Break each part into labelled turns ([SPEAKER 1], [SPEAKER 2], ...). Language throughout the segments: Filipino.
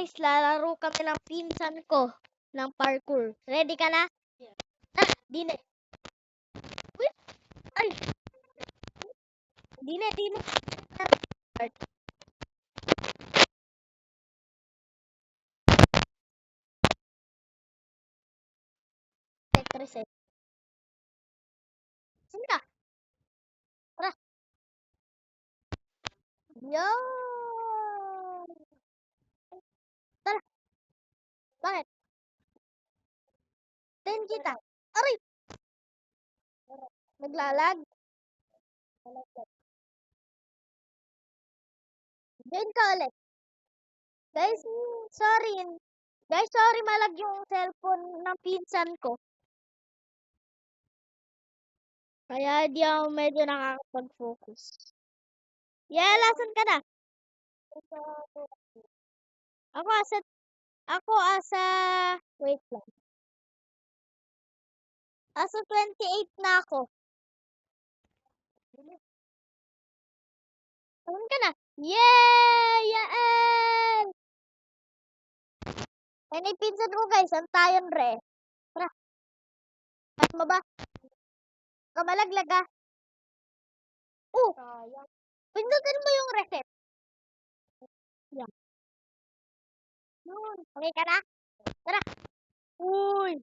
[SPEAKER 1] guys, lalaro kami ng pinsan ko ng parkour. Ready ka na? Yeah. Dine. Wait. Ay. Dine. Reset. Sino ka? Tara. Yo. Tara. Bakit? Ten kita. Aray. Naglalag. Join ka ulit. Guys, sorry. Guys, sorry malag yung cellphone ng pinsan ko. Kaya di ako medyo nakakapag-focus. Yeah, lasan ka na? Ako asa, wait lang. Asa 28 na ako. Saan ka na? Yay! Yael! Yan ay pinsan ko guys, antayan re. Tara. At mo ba? Kamalaglag ah. Pindutin mo yung reset. Yan. Okay ka na? Tara. Uy.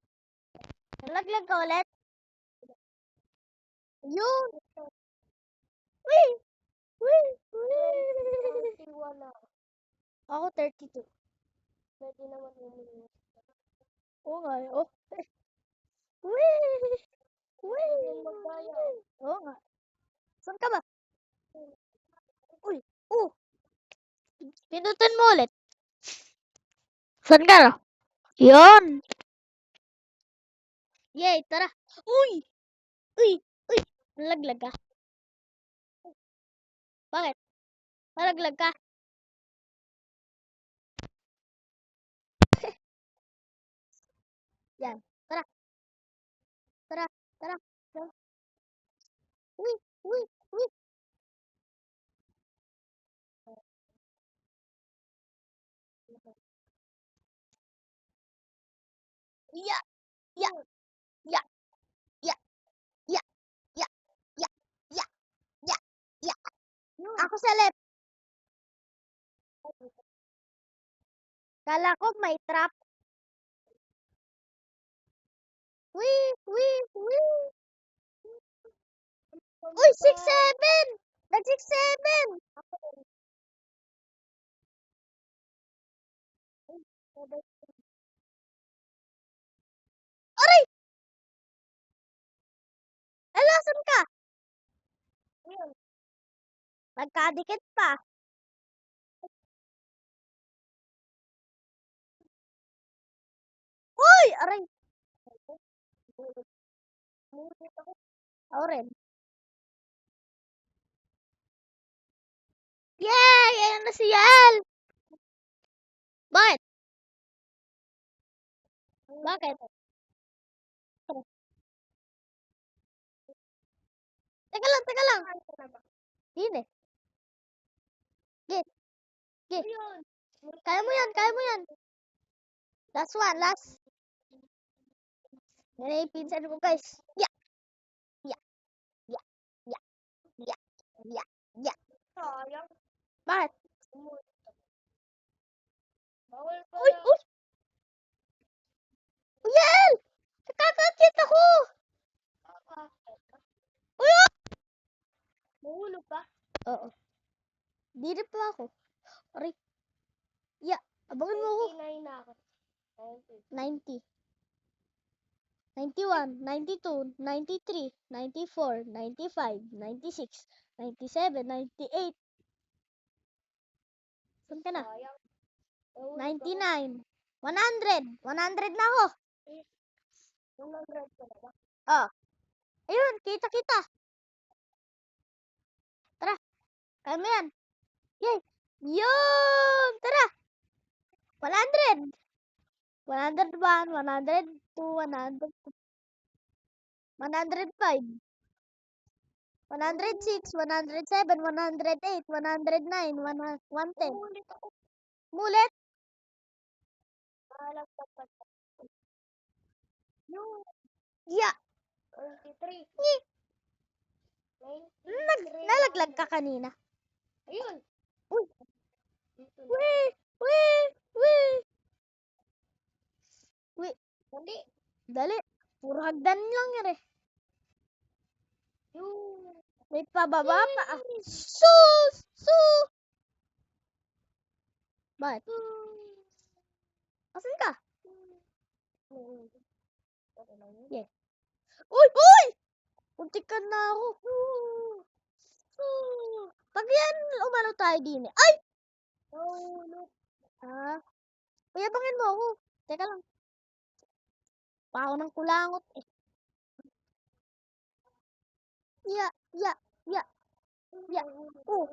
[SPEAKER 1] Nalaglag ka ulit. Yun. Uy. Ako 32. Pwede naman yung oo nga. Oh. Uy. Oo nga. Saan ka ba? Uy. Pindutin mo ulit. Saan ka na? Yun. Yay, tara. Uy. Nalaglag ka. Bakit? Nalaglag ka. Yan. Tara. Uy. Yeah. Ako sa left. Kala ko may trap. Uy, 6-7! Nag-6-7! Aray! Alasan ka? Nagkadikit pa. Uy! Aray! Ako rin. Yay! Ayan na si Yael! Bakit? Teka lang. Hindi. Git. Kaya mo yan. Last one. Yan ay pinsan ko guys. Yeah. Bakit? Uy! Yael! Nakakakit ako! Uy! Mahulog ka? Oo. Dito pa ako. Aray. Yeah. Abangin mo ako. 99 na ako. 90. 91, 92, 93, 94, 95, 96, 97, 98. Saan ka na? 99. 100. 100 na ako. 100 ka na ba? Oh. Ayun, kita. Tara. Kaya mo yan. Yay. Yun! Tara. 100. 101, 102, 105. 106, 107, 108, 109, 110. Mulit. Yeah. Ni. Nalaglag ka kanina.
[SPEAKER 2] Ayun.
[SPEAKER 1] Uy. Wee. Wee. Wee. Wee.
[SPEAKER 2] Dali.
[SPEAKER 1] Dali. Puro hagdan lang yan eh. May pababa pa ah. Sus! Sus! Bakit? Asan ka? Yeah. Uy! Uy! Puntikan na ako. Pag yan, umano tayo din eh. Ay! Ah. Payabangin mo ako. Teka lang. Pao ng kulangot eh. Ya, ya, ya. Ya. Oh.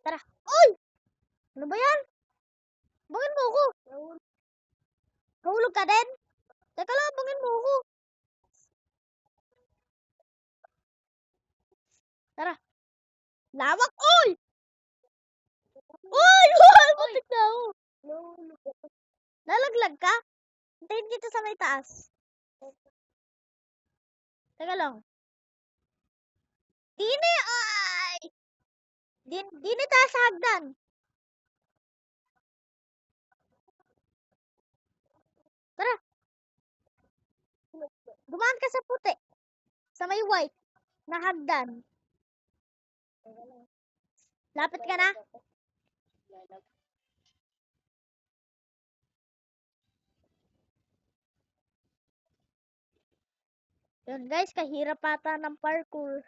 [SPEAKER 1] Tara. Uy! Ano ba yan? Bangin mo ako. Nahulog ka din? Teka lang, bangin mo ako. Tara. Lawak, oy! Uy! Uy! Putik na ako. Nalaglag ka? Hintayin kita sa may taas. Teka lang. Dini, ay! Dini tayo sa hagdan. Tara. Dumaan ka sa puti. Sa may white. Na hagdan. Lapit ka na? Yun guys, kahirap ata ng parkour.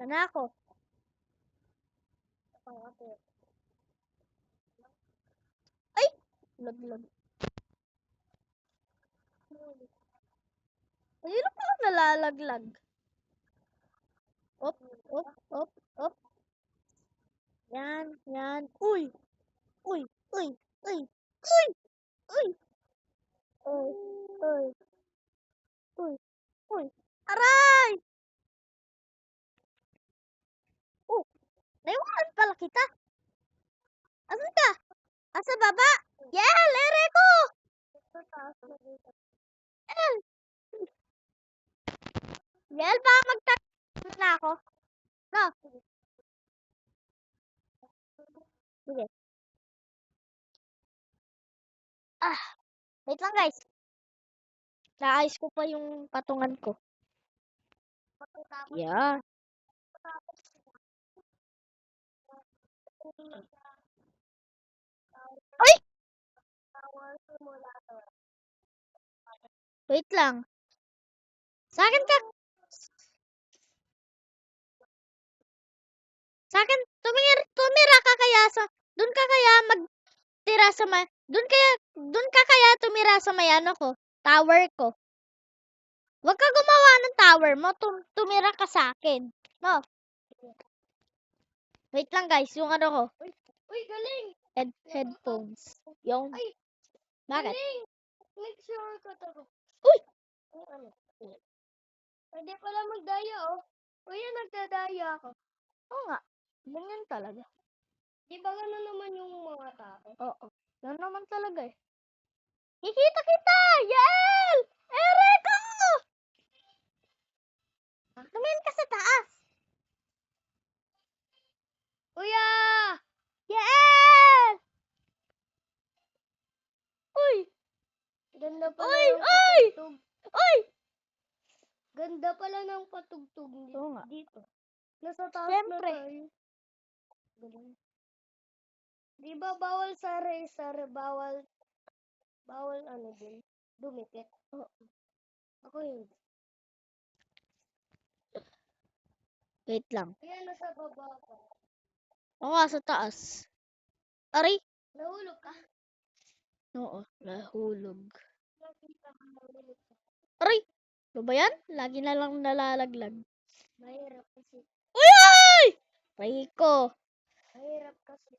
[SPEAKER 1] Sana ako. Ay! Laglag. Mahirap pala nalalaglag. Op, op, op, op. Yan, yan. Uy! Uy! Uy! Uy! Uy! Uy! Uy! Uy! Uy! Uy! Aray! Oh! Naiwanan pala kita. Asan ka? Asa baba? Yel! Ere ko! Yel! Yel, baka magtakas na ako. No? Sige. Ah! Wait lang guys. Naayos ko pa yung patungan ko. Yeah. Ay! Wait lang. Sa akin ka. Sa akin, tumira ka kaya sa, dun ka kaya magtira sa may, dun ka kaya tumira sa may ano ko, tower ko. Huwag ka gumawa ng tower mo, tumira ka sa akin. No? Wait lang guys, yung ano ko,
[SPEAKER 2] Uy, galing!
[SPEAKER 1] headphones. Yung,
[SPEAKER 2] Ay!
[SPEAKER 1] bakit?
[SPEAKER 2] Galing! Nag-sure ko to.
[SPEAKER 1] Uy!
[SPEAKER 2] Ano? Pwede pala magdaya, oh. Kuya, nagdadaya ako.
[SPEAKER 1] Oo nga, ganyan talaga.
[SPEAKER 2] Di ba gano'n naman yung mga tao?
[SPEAKER 1] Oo, ganyan naman talaga eh. Kikita kita! Yael! Ere ko! Tumingin ka sa taas.
[SPEAKER 2] Kuya!
[SPEAKER 1] Yael! Uy!
[SPEAKER 2] Ganda pala
[SPEAKER 1] Uy!
[SPEAKER 2] ng
[SPEAKER 1] Uy!
[SPEAKER 2] patugtog.
[SPEAKER 1] Uy!
[SPEAKER 2] Ganda pala ng patugtog
[SPEAKER 1] Oo nga.
[SPEAKER 2] dito. Nasa taas
[SPEAKER 1] Siyempre.
[SPEAKER 2] na tayo. Galing. Di ba bawal sa racer, bawal ano din, dumikit.
[SPEAKER 1] Oo.
[SPEAKER 2] Ako hindi.
[SPEAKER 1] Wait lang.
[SPEAKER 2] Kaya nasa baba ako.
[SPEAKER 1] Oo nga, sa taas. Aray!
[SPEAKER 2] Nahulog ka?
[SPEAKER 1] Oo, nahulog.
[SPEAKER 2] Nakita ka nahulog ka.
[SPEAKER 1] Aray! Ano ba yan? Lagi na lang nalalaglag.
[SPEAKER 2] Mahirap kasi.
[SPEAKER 1] Uy! Ay! Rico.
[SPEAKER 2] Mahirap kasi.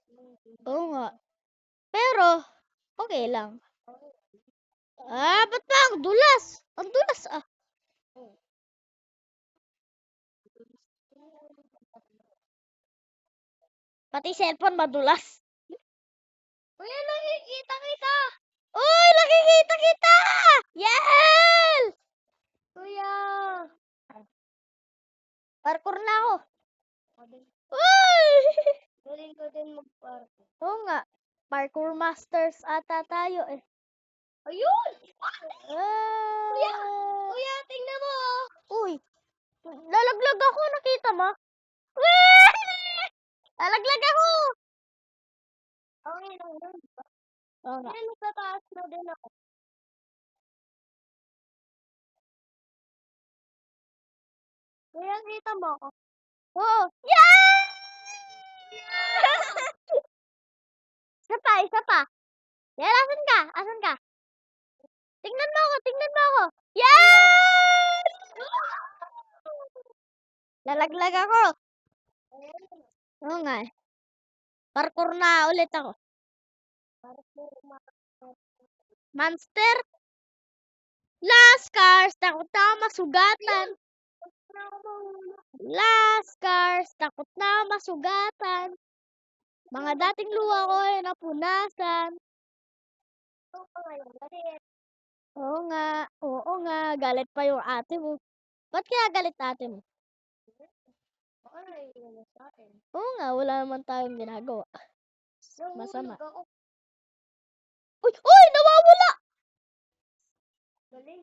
[SPEAKER 1] Oo nga. Pero, okay lang. Ah, ba't ba ang dulas? Ang dulas ah. Pati cellphone madulas.
[SPEAKER 2] Kuya, nakikita kita!
[SPEAKER 1] Uy, nakikita kita! Yes!
[SPEAKER 2] Kuya!
[SPEAKER 1] Parkour na ako.
[SPEAKER 2] Ako din.
[SPEAKER 1] Uy!
[SPEAKER 2] Galing ko din mag-parkour.
[SPEAKER 1] Oo nga. Parkour masters ata tayo eh.
[SPEAKER 2] Ayun!
[SPEAKER 1] Kuya!
[SPEAKER 2] Kuya, tingnan mo!
[SPEAKER 1] Uy! Lalaglag ako, nakita mo? Wee! Lalaglag ako!
[SPEAKER 2] Okay lang yun.
[SPEAKER 1] Oo nga.
[SPEAKER 2] Kuya, nasa taas na din ako. Kuya, kita mo ako.
[SPEAKER 1] Oo. Yeah! Isa pa, isa pa. Yan, asan ka? Asan ka? Tingnan mo ako, tingnan mo ako. Yes! Lalaglag ako.
[SPEAKER 2] Ayan.
[SPEAKER 1] Oo nga eh. Parkour na ulit ako.
[SPEAKER 2] Parkour
[SPEAKER 1] Monster? Last cars, takot na ako masugatan. Last cars, takot na ako masugatan. Mga dating luha ko ay napunasan.
[SPEAKER 2] Ito pa ngayon. Kasi
[SPEAKER 1] Oo nga, galit pa yung ate mo. Ba't kaya galit ate mo?
[SPEAKER 2] baka naiiwan na sa akin.
[SPEAKER 1] Oo nga, wala naman tayong ginagawa. Masama.
[SPEAKER 2] Nahulog ako.
[SPEAKER 1] Uy! Uy! Nawawala!
[SPEAKER 2] Galing.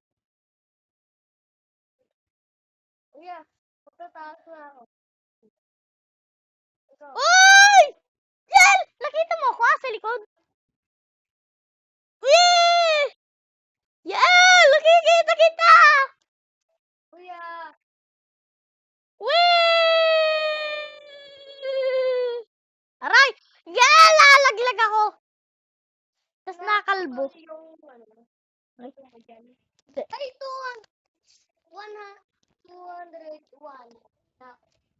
[SPEAKER 2] Kuya, magtataas na ako. Ikaw.
[SPEAKER 1] Uy! Yan! Nakita mo ako sa likod? Wee! Yan! Nakikita kita!
[SPEAKER 2] Kuya!
[SPEAKER 1] Wee! Aray! Yan! Lalaglag ako! Tapos nakalbo.
[SPEAKER 2] Kasi yung ano.
[SPEAKER 1] Ay.
[SPEAKER 2] Yung dyan.
[SPEAKER 1] Hindi.
[SPEAKER 2] Ay, 201.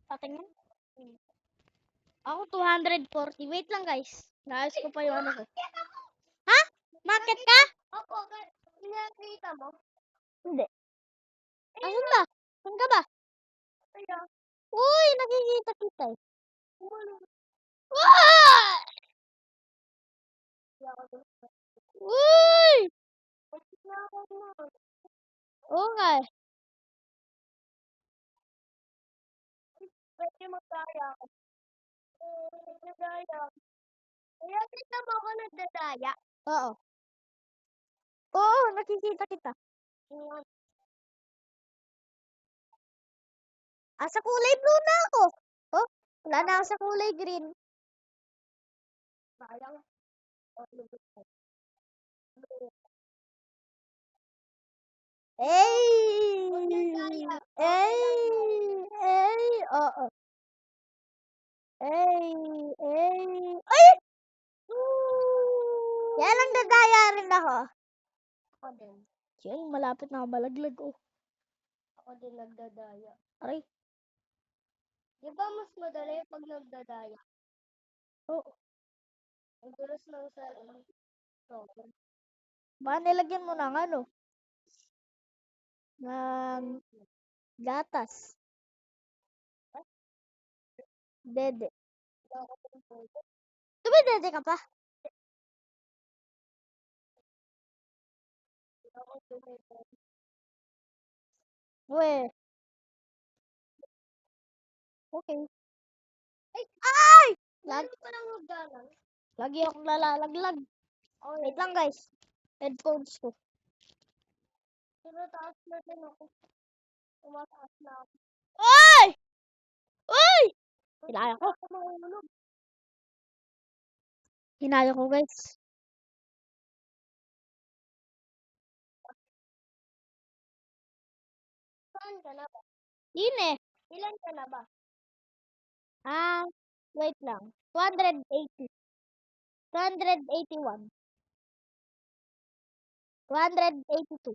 [SPEAKER 1] Patingin. Ako 240. Wait lang guys. Naayos ko pa yung ano ko. Ha? Market ka?
[SPEAKER 2] Ako, nakita mo?
[SPEAKER 1] Hindi. Asan ba? Saan ka ba?
[SPEAKER 2] Kaya,
[SPEAKER 1] Uy! Nakikita kita eh.
[SPEAKER 2] umano.
[SPEAKER 1] Uy!
[SPEAKER 2] Kaya ako doon.
[SPEAKER 1] Uy!
[SPEAKER 2] Kaya ako doon.
[SPEAKER 1] Oo nga eh.
[SPEAKER 2] Pwede magdaya ako. Nagdadaya. Kaya kita mo ako nagdadaya.
[SPEAKER 1] Oo. Oo, nakikita kita. Sa kulay blue na ako. Oh, wala na ako sa kulay green.
[SPEAKER 2] Sayang.
[SPEAKER 1] Oo. Ay! Yan lang dadaya rin ako.
[SPEAKER 2] Ako din.
[SPEAKER 1] Yan, malapit na ako malaglag oh.
[SPEAKER 2] Ako din nagdadaya.
[SPEAKER 1] Aray.
[SPEAKER 2] Di ba mas madali pag nagdadaya?
[SPEAKER 1] Oo.
[SPEAKER 2] Ang dulas ng sa
[SPEAKER 1] Baka nilagyan mo ng ano? Ng gatas. Dede. Diba dede ka pa? We. Okay. Ay!
[SPEAKER 2] Lagi pa lang magdalang.
[SPEAKER 1] Lagi akong lalalaglag. Wait lang guys. Headphones ko.
[SPEAKER 2] Pero taas na din ako. Tumataas na ako.
[SPEAKER 1] Oy! Oy! Hinaya ko.
[SPEAKER 2] Ako mahulog.
[SPEAKER 1] Hinaya ko guys.
[SPEAKER 2] Saan ka na ba?
[SPEAKER 1] Yun eh.
[SPEAKER 2] Ilan ka na ba?
[SPEAKER 1] Wait lang. 280. 281. 282.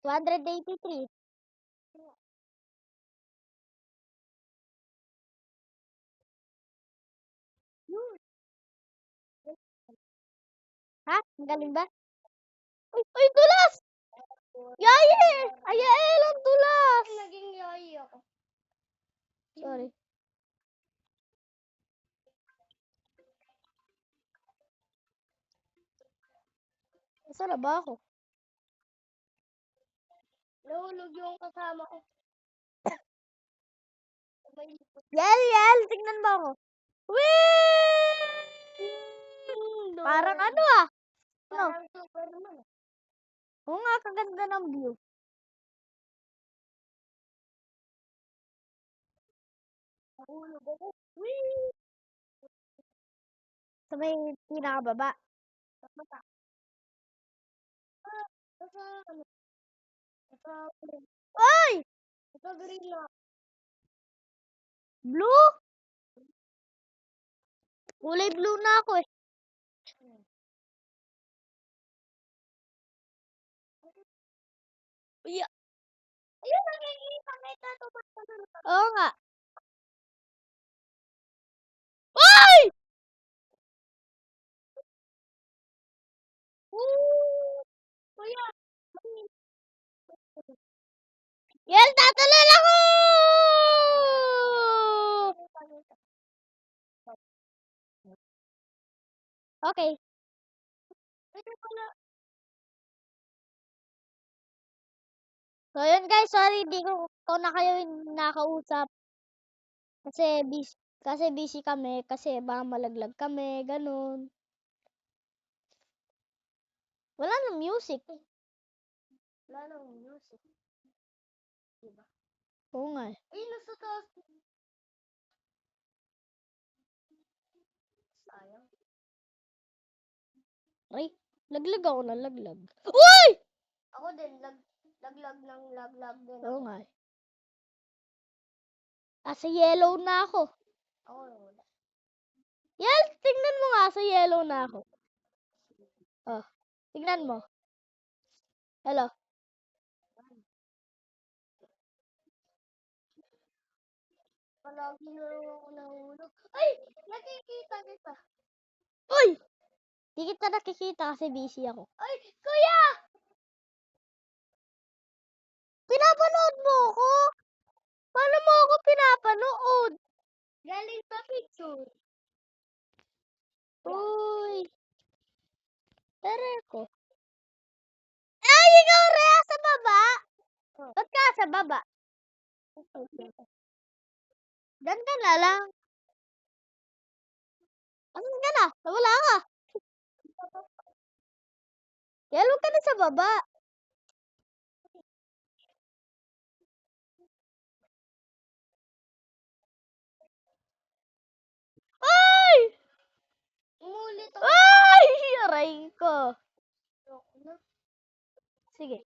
[SPEAKER 1] 283. Ha? Ang galing ba? Uy, uy, dulas! Yaye! Ayael, ang dulas!
[SPEAKER 2] Naging yayi ako.
[SPEAKER 1] Sorry. Nasaan na ba ako?
[SPEAKER 2] Nahulog yung kasama ko.
[SPEAKER 1] Yel, tignan mo ako. Whee! Parang ano ah. Ano?
[SPEAKER 2] Parang Superman.
[SPEAKER 1] Oo nga, kaganda ng view.
[SPEAKER 2] Nahulog ako. Whee!
[SPEAKER 1] Sa may pinakababa.
[SPEAKER 2] Mata. Nasa ano? Nasa
[SPEAKER 1] Oy!
[SPEAKER 2] nasa gorilla.
[SPEAKER 1] Blue? Kulay blue na ako eh. Yeah.
[SPEAKER 2] Ayun, nakikita kita. Tumatalon.
[SPEAKER 1] Oo nga. Oy!
[SPEAKER 2] Kuya.
[SPEAKER 1] Yel, tatalon ako! Okay.
[SPEAKER 2] Ito pala.
[SPEAKER 1] So, yun guys, sorry, di ko na kayo nakausap. Kasi busy kami, kasi baka malaglag kami, ganun. Wala nang music.
[SPEAKER 2] Wala nang music. Diba?
[SPEAKER 1] Oo nga eh.
[SPEAKER 2] Ay, nasa taas. Sayang.
[SPEAKER 1] Ay, laglag ako na laglag. Uy!
[SPEAKER 2] Ako din, laglag din
[SPEAKER 1] Oo
[SPEAKER 2] ako.
[SPEAKER 1] nga eh. Sa yellow na ako.
[SPEAKER 2] Ako wala.
[SPEAKER 1] Yel, tingnan mo nga, sa yellow na ako. Oh, tingnan mo. Hello.
[SPEAKER 2] Palagi na lang ako nahulog. Ay! Nakikita kita.
[SPEAKER 1] Uy! Di kita nakikita kasi busy ako.
[SPEAKER 2] Ay! Kuya!
[SPEAKER 1] Pinapanood mo ako? Paano mo ako pinapanood?
[SPEAKER 2] Galing sa picture.
[SPEAKER 1] Uy! Tara ko. Ay, ikaw rea sa baba? Ba't ka sa baba? Dan ka na lang. Asan ka na? Wala ka. Yel, huwag ka na sa baba. Ay!
[SPEAKER 2] Umulit ako.
[SPEAKER 1] Ay! Aray ko. Sige.